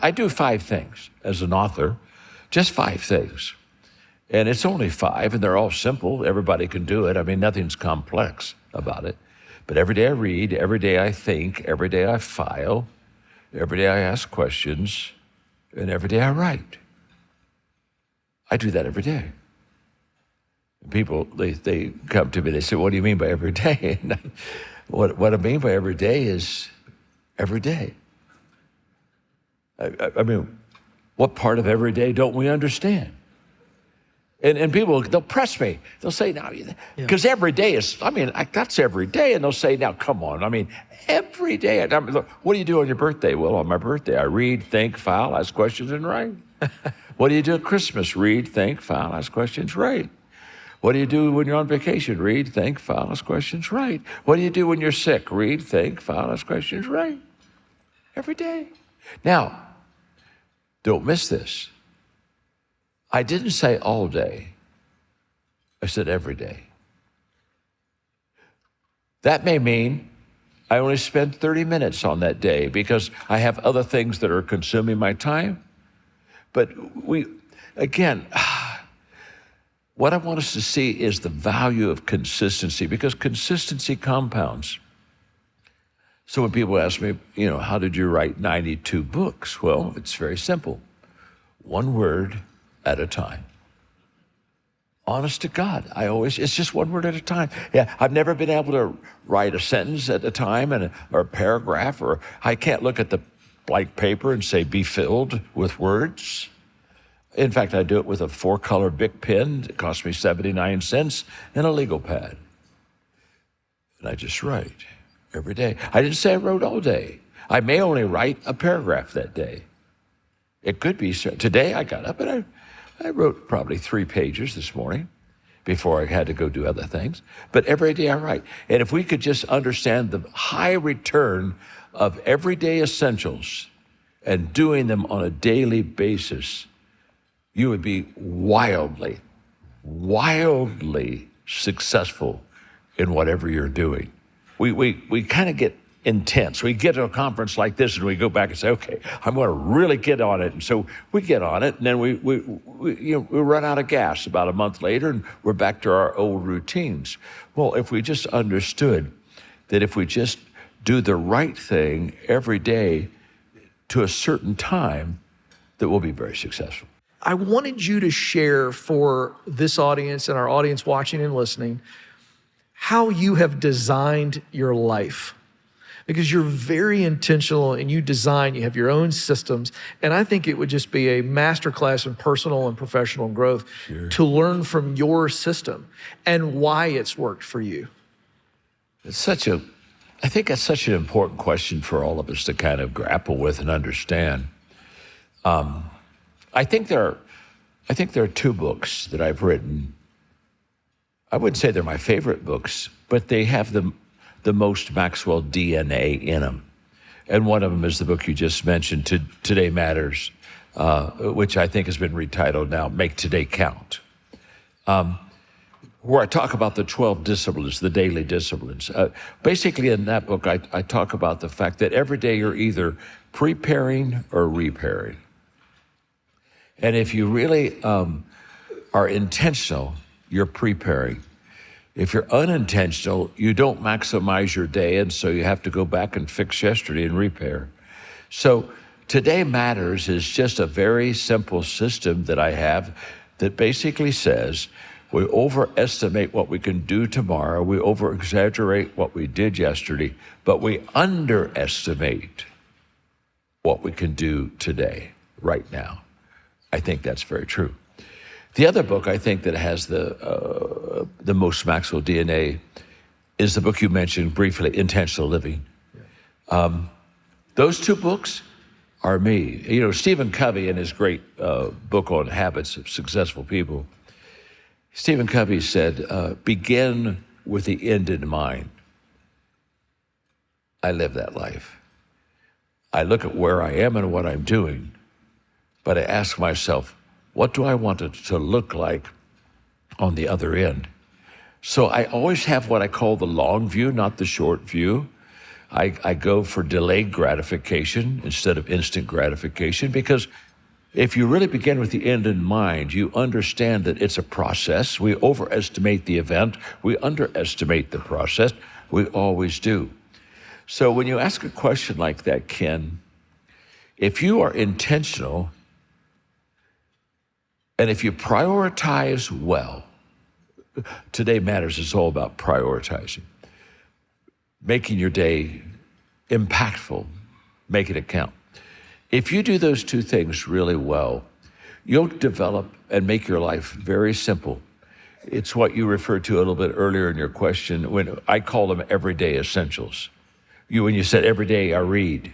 I do 5 things as an author, just 5 things. And it's only 5, and they're all simple. Everybody can do it. I mean, nothing's complex about it. But every day I read, every day I think, every day I file, every day I ask questions, and every day I write. I do that every day. People, they come to me, they say, what do you mean by every day? And what I mean by every day is every day. I mean, what part of every day don't we understand? And people, they'll press me. They'll say, now, because every day is, that's every day. And they'll say, now, come on. Every day. Look, what do you do on your birthday? Well, on my birthday, I read, think, file, ask questions, and write. What do you do at Christmas? Read, think, file, ask questions, write. What do you do when you're on vacation? Read, think, file, ask questions, write. What do you do when you're sick? Read, think, file, ask questions, write. Every day. Now, don't miss this. I didn't say all day. I said every day. That may mean I only spend 30 minutes on that day because I have other things that are consuming my time. But again, what I want us to see is the value of consistency, because consistency compounds. So when people ask me, how did you write 92 books? Well, it's very simple. One word at a time. Honest to God, it's just one word at a time. Yeah, I've never been able to write a sentence at a time or a paragraph, or I can't look at the blank paper and say, be filled with words. In fact, I do it with a 4-color Bic pen. It cost me 79 cents and a legal pad. And I just write every day. I didn't say I wrote all day. I may only write a paragraph that day. It could be, today I got up and I wrote probably 3 pages this morning before I had to go do other things. But every day I write. And if we could just understand the high return of everyday essentials and doing them on a daily basis, you would be wildly successful in whatever you're doing. We kind of get intense. We get to a conference like this and we go back and say, okay, I'm going to really get on it. And so we get on it, and then we run out of gas about a month later, and we're back to our old routines. Well, if we just understood that if we just do the right thing every day to a certain time, that we'll be very successful. I wanted you to share for this audience and our audience watching and listening how you have designed your life. Because you're very intentional and you have your own systems. And I think it would just be a masterclass in personal and professional growth to learn from your system and why it's worked for you. I think that's such an important question for all of us to kind of grapple with and understand. I think there are 2 books that I've written. I wouldn't say they're my favorite books, but they have the most Maxwell DNA in them. And one of them is the book you just mentioned, Today Matters, which I think has been retitled now, Make Today Count, where I talk about the 12 disciplines, the daily disciplines. Basically in that book, I talk about the fact that every day you're either preparing or repairing. And if you really are intentional, you're preparing. If you're unintentional, you don't maximize your day, and so you have to go back and fix yesterday and repair. So Today Matters is just a very simple system that I have that basically says we overestimate what we can do tomorrow, we over-exaggerate what we did yesterday, but we underestimate what we can do today, right now. I think that's very true. The other book I think that has the most Maxwell DNA is the book you mentioned briefly, Intentional Living. Those 2 books are me. Stephen Covey, in his great book on habits of successful people, Stephen Covey said, begin with the end in mind. I live that life. I look at where I am and what I'm doing, but I ask myself, what do I want it to look like on the other end? So I always have what I call the long view, not the short view. I go for delayed gratification instead of instant gratification, because if you really begin with the end in mind, you understand that it's a process. We overestimate the event, we underestimate the process. We always do. So when you ask a question like that, Ken, if you are intentional and if you prioritize well, Today Matters is all about prioritizing, making your day impactful, make it count. If you do those two things really well, you'll develop and make your life very simple. It's what you referred to a little bit earlier in your question, when I call them everyday essentials. When you said every day I read,